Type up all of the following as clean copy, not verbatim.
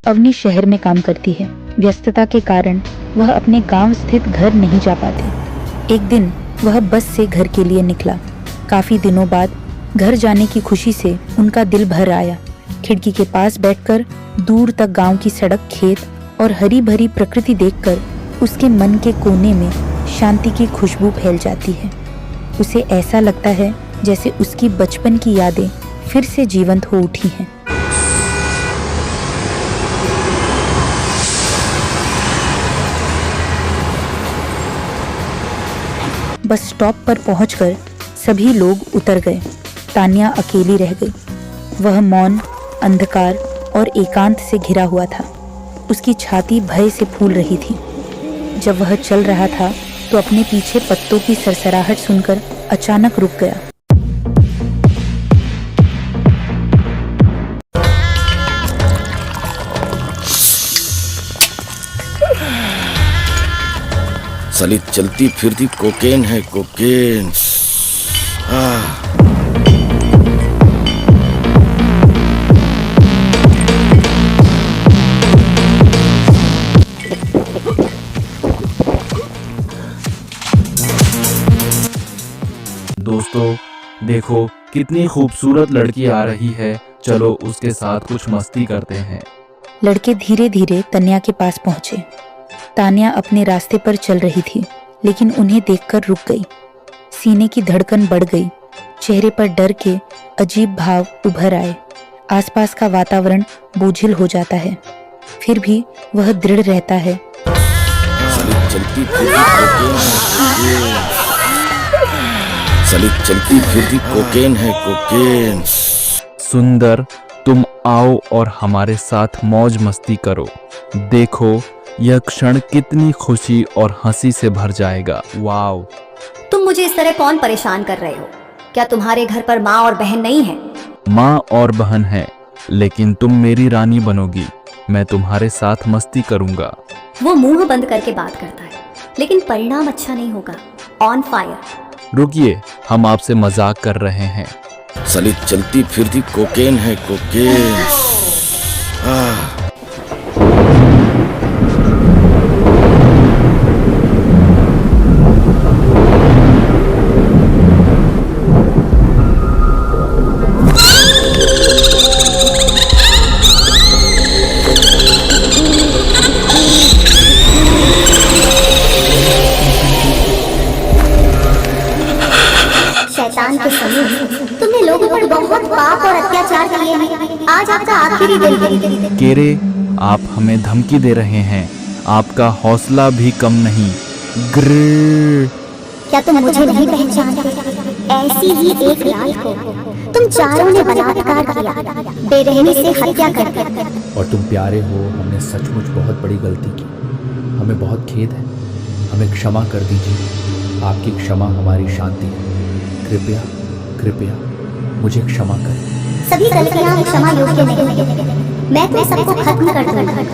अवनी शहर में काम करती है। व्यस्तता के कारण वह अपने गांव स्थित घर नहीं जा पाती। एक दिन वह बस से घर के लिए निकला। काफी दिनों बाद घर जाने की खुशी से उनका दिल भर आया। खिड़की के पास बैठकर दूर तक गांव की सड़क, खेत और हरी भरी प्रकृति देखकर उसके मन के कोने में शांति की खुशबू फैल जाती है। उसे ऐसा लगता है जैसे उसकी बचपन की यादें फिर से जीवंत हो उठी हैं। बस स्टॉप पर पहुंचकर सभी लोग उतर गए। तान्या अकेली रह गई। वह मौन, अंधकार और एकांत से घिरा हुआ था। उसकी छाती भय से फूल रही थी। जब वह चल रहा था तो अपने पीछे पत्तों की सरसराहट सुनकर अचानक रुक गया। साली चलती फिरती कोकेन है, कोकेन। दोस्तों देखो कितनी खूबसूरत लड़की आ रही है, चलो उसके साथ कुछ मस्ती करते हैं। लड़के धीरे धीरे तन्या के पास पहुंचे। तान्या अपने रास्ते पर चल रही थी, लेकिन उन्हें देखकर रुक गई। सीने की धड़कन बढ़ गई। चेहरे पर डर के अजीब भाव उभर आए। आसपास का वातावरण बोझिल हो जाता है, फिर भी वह दृढ़ रहता है। साली चलती फिरती कोकेन है, कोकेन। सुंदर, तुम आओ और हमारे साथ मौज मस्ती करो। देखो यह क्षण कितनी खुशी और हंसी से भर जाएगा। वाओ! तुम मुझे इस तरह कौन परेशान कर रहे हो? क्या तुम्हारे घर पर माँ और बहन नहीं है? माँ और बहन है, लेकिन तुम मेरी रानी बनोगी। मैं तुम्हारे साथ मस्ती करूंगा। वो मुंह बंद करके बात करता है, लेकिन परिणाम अच्छा नहीं होगा। On fire. रुकिए, हम आपसे मजाक कर रहे हैं। साली चलती फिरती कोकेन है, कोकेन। शैतान के समूह, तुमने लोगों पर बहुत पाप और अत्याचार किए हैं। आज आपका आखिरी दिन। केरे, आप हमें धमकी दे रहे हैं। आपका हौसला भी कम नहीं। ग्रर। क्या तुम मुझे नहीं पहचानते? ऐसी ही एक रात को तुम चारों ने बलात्कार किया, बेरहमी से हत्या कर दिया। और तुम प्यारे हो, हमने सचमुच बहुत बड़ी गलती की। हमें बहुत खेद है, हमें क्षमा कर दीजिए। आपकी क्षमा हमारी शांति है। कृपया कृपया मुझे क्षमा करें। सभी गलतियां क्षमा योग्य नहीं। मैं तुम सबको खत्म कर दूंगा।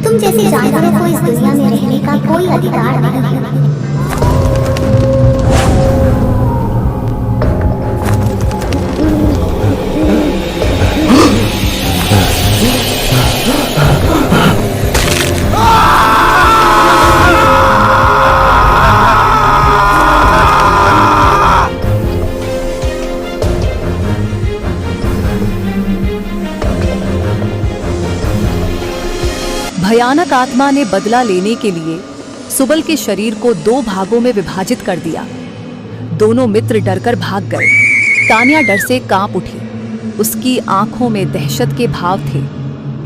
तुम जैसे जानवरों को इस दुनिया में रहने का कोई अधिकार नहीं है। भयानक आत्मा ने बदला लेने के लिए सुबल के शरीर को 2 भागों में विभाजित कर दिया। दोनों मित्र डरकर भाग गए। तान्या डर से कांप उठी। उसकी आंखों में दहशत के भाव थे।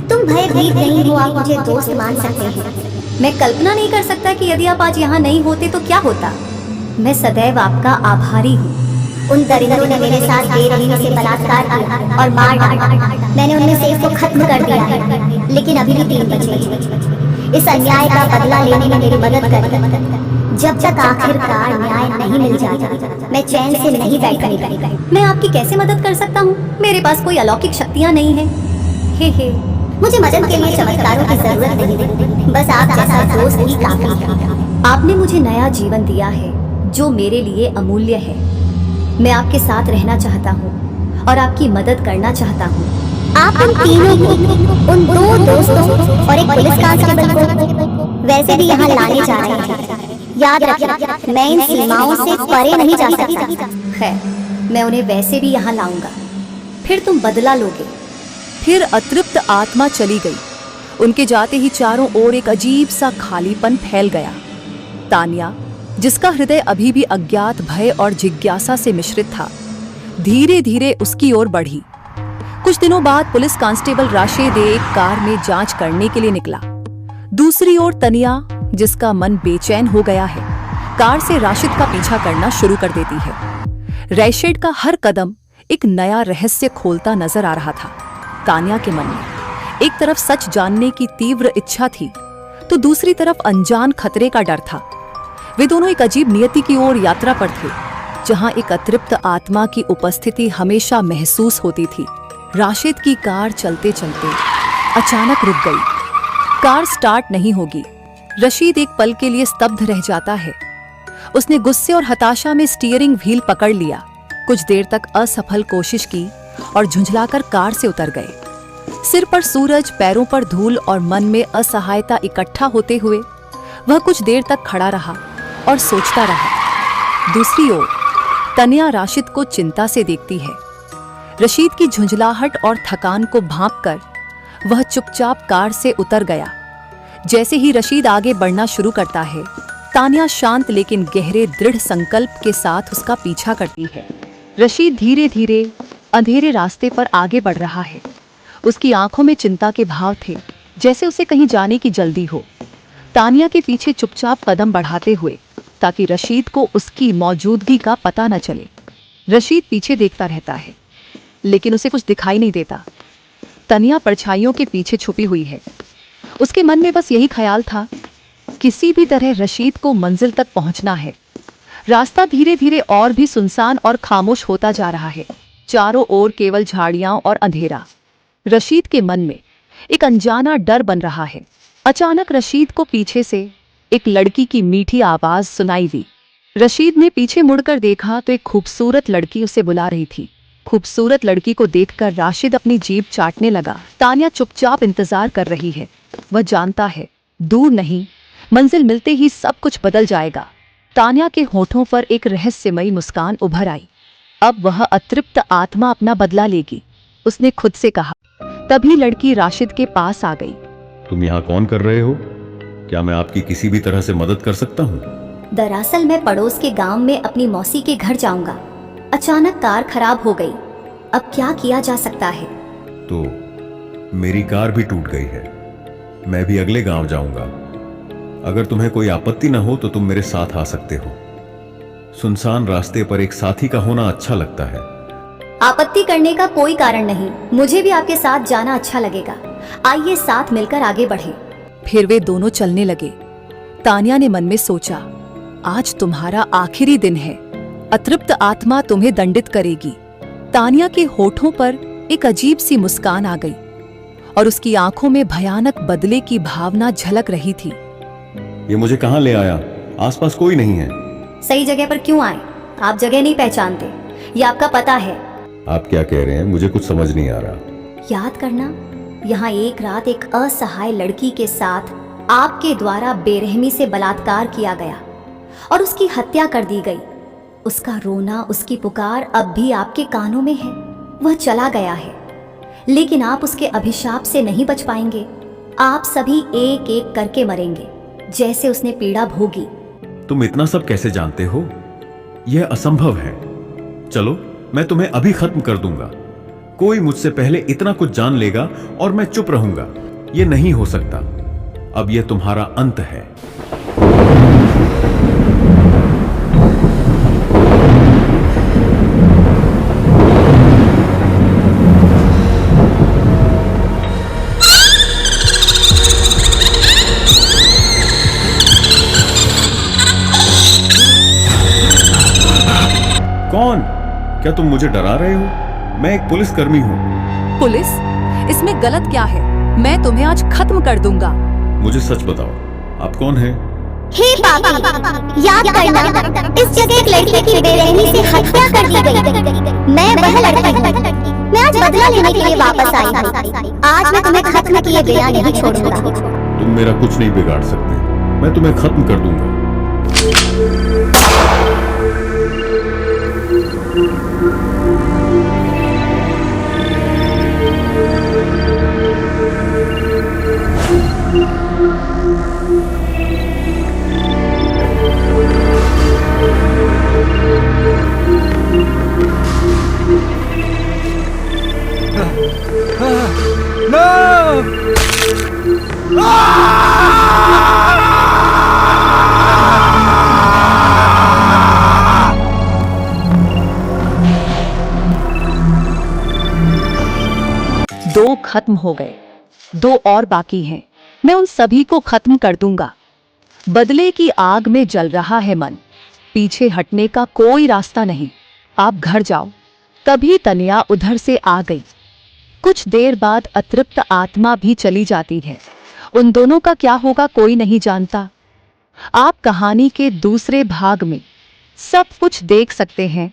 तुम भयभीत नहीं हो, आप मुझे दोस्त मान सकते हैं। मैं कल्पना नहीं कर सकता कि यदि आप आज यहाँ नहीं होते तो क्या होता। मैं सदैव आपका आभारी हूँ। उन दरिंदों ने मेरे साथ बेरहमी से बलात्कार किया और मार डाला। मैंने उनमें से एक को खत्म कर दिया है, लेकिन अभी भी 3 बचे। इस अन्याय का बदला लेने में मेरी मदद करें। जब तक आखिरकार न्याय नहीं मिल जाता, मैं चैन से नहीं बैठूंगा। मैं आपकी कैसे मदद कर सकता हूँ? मेरे पास कोई अलौकिक शक्तियाँ नहीं है। हे मुझे मदद के लिए चमत्कारों की जरूरत नहीं, बस आप जैसा दोस्त ही काफी है। आपने मुझे नया जीवन दिया है जो मेरे लिए अमूल्य है। मैं आपके साथ रहना चाहता हूँ और आपकी मदद करना चाहता हूँ। आप उन तीनों को, उन दो दोस्तों और एक पुलिस कांस्टेबल को वैसे भी यहाँ लाने जा रहे हैं। याद रखिए, मैं इन सीमाओं से परे नहीं जा सकता। खैर, मैं उन्हें वैसे भी यहाँ लाऊंगा, फिर तुम बदला लोगे। फिर अतृप्त आत्मा चली गई। उनके जाते ही चारों ओर एक अजीब सा खालीपन फैल गया। तानिया, जिसका हृदय अभी भी अज्ञात भय और जिज्ञासा से मिश्रित था, धीरे धीरे उसकी ओर बढ़ी। कुछ दिनों बाद पुलिस कांस्टेबल राशिद एक कार में जांच करने के लिए निकला। दूसरी ओर तनिया, जिसका मन बेचैन हो गया है, कार से राशिद का पीछा करना शुरू कर देती है। राशिद का हर कदम एक नया रहस्य खोलता नजर आ रहा था। तानिया के मन में एक तरफ सच जानने की तीव्र इच्छा थी, तो दूसरी तरफ अनजान खतरे का डर था। वे दोनों एक अजीब नियति की ओर यात्रा पर थे, जहां एक अतृप्त आत्मा की उपस्थिति हमेशा महसूस होती थी। राशिद की कार चलते चलते अचानक रुक गई। कार स्टार्ट नहीं होगी। रशीद एक पल के लिए स्तब्ध रह जाता है। उसने गुस्से और हताशा में स्टीयरिंग व्हील पकड़ लिया। कुछ देर तक असफल कोशिश की और झुंझलाकर कार से उतर गए। सिर पर सूरज, पैरों पर धूल और मन में असहायता इकट्ठा होते हुए वह कुछ देर तक खड़ा रहा और सोचता रहा। दूसरी ओर तनिया राशिद को चिंता से देखती है। रशीद की झुंझलाहट और थकान को भांपकर वह चुपचाप कार से उतर गया। जैसे ही रशीद आगे बढ़ना शुरू करता है, तानिया शांत लेकिन गहरे दृढ़ संकल्प के साथ उसका पीछा करती है। रशीद धीरे धीरे अंधेरे रास्ते पर आगे बढ़ रहा है। उसकी आंखों में चिंता के भाव थे, जैसे उसे कहीं जाने की जल्दी हो। तानिया के पीछे चुपचाप कदम बढ़ाते हुए, ताकि रशीद को उसकी मौजूदगी का पता न चले। रशीद पीछे देखता रहता है, लेकिन उसे कुछ दिखाई नहीं देता। तनिया परछाइयों के पीछे छुपी हुई है। उसके मन में बस यही ख्याल था, किसी भी तरह रशीद को मंजिल तक पहुंचना है। रास्ता धीरे धीरे और भी सुनसान और खामोश होता जा रहा है। चारों ओर केवल झाड़ियां और अंधेरा। रशीद के मन में एक अनजाना डर बन रहा है। अचानक रशीद को पीछे से एक लड़की की मीठी आवाज सुनाई दी। रशीद ने पीछे मुड़कर देखा तो एक खूबसूरत लड़की उसे बुला रही थी। खूबसूरत लड़की को देखकर राशिद अपनी जीभ चाटने लगा। तानिया चुपचाप इंतजार कर रही है। वह जानता है, दूर नहीं, मंजिल मिलते ही सब कुछ बदल जाएगा। तानिया के होठों पर एक रहस्यमयी मुस्कान उभर आई। अब वह अतृप्त आत्मा अपना बदला लेगी, उसने खुद से कहा। तभी लड़की राशिद के पास आ गई। तुम यहाँ कौन कर रहे हो? क्या मैं आपकी किसी भी तरह से मदद कर सकता हूँ? दरअसल मैं पड़ोस के गांव में अपनी मौसी के घर जाऊंगा। अचानक कार खराब हो गई। अब क्या किया जा सकता है? तो मेरी कार भी टूट गई है। मैं भी अगले गांव जाऊंगा। अगर तुम्हें कोई आपत्ति न हो तो तुम मेरे साथ आ सकते हो। सुनसान रास्ते पर एक साथी का होना अच्छा लगता है। आपत्ति करने का कोई कारण नहीं। मुझे भी आपके साथ जाना अच्छा लगेगा। आइए साथ मिलकर आगे बढ़ें। फिर वे दोनों चलने लगे। तानिया ने मन में सोचा, आज तुम्हारा आखिरी दिन है। अतृप्त आत्मा तुम्हें दंडित करेगी। तानिया के होठों पर एक अजीब सी मुस्कान आ गई और उसकी आंखों में भयानक बदले की भावना झलक रही थी। ये मुझे कहाँ ले आया? आसपास कोई नहीं है। सही जगह पर क्यों आए? आप जगह नहीं पहचानते, ये आपका पता है। आप क्या कह रहे हैं? मुझे कुछ समझ नहीं आ रहा। याद करना, यहाँ एक रात एक असहाय लड़की के साथ आपके द्वारा बेरहमी से बलात्कार किया गया और उसकी हत्या कर दी गई। उसका रोना, उसकी पुकार अब भी आपके कानों में है। वह चला गया है, लेकिन आप उसके अभिशाप से नहीं बच पाएंगे। आप सभी एक एक करके मरेंगे, जैसे उसने पीड़ा भोगी। तुम इतना सब कैसे जानते हो? यह असंभव है। चलो, मैं तुम्हें अभी खत्म कर दूंगा। कोई मुझसे पहले इतना कुछ जान लेगा और मैं चुप रहूंगा। यह नहीं हो सकता। अब यह तुम्हारा अंत है। कौन? क्या तुम मुझे डरा रहे हो? मैं एक पुलिसकर्मी हूँ। पुलिस? इसमें गलत क्या है? मैं तुम्हें आज खत्म कर दूंगा। मुझे सच बताओ, आप कौन हैं? हे पापी, याद करना, इस जगह एक लड़की की बेरहमी से हत्या कर दी गई। मैं वह लड़की हूँ मैं आज बदला लेने के लिए वापस आई हूँ। आज मैं तुम्हें खत्म किए बिना नहीं छोड़ूंगा। तुम मेरा कुछ नहीं बिगाड़ सकते, मैं तुम्हें खत्म कर दूंगा। दो खत्म हो गए, दो और बाकी हैं। मैं उन सभी को खत्म कर दूंगा। बदले की आग में जल रहा है मन, पीछे हटने का कोई रास्ता नहीं। आप घर जाओ। तभी तनिया उधर से आ गई। कुछ देर बाद अतृप्त आत्मा भी चली जाती है। उन दोनों का क्या होगा कोई नहीं जानता। आप कहानी के दूसरे भाग में सब कुछ देख सकते हैं।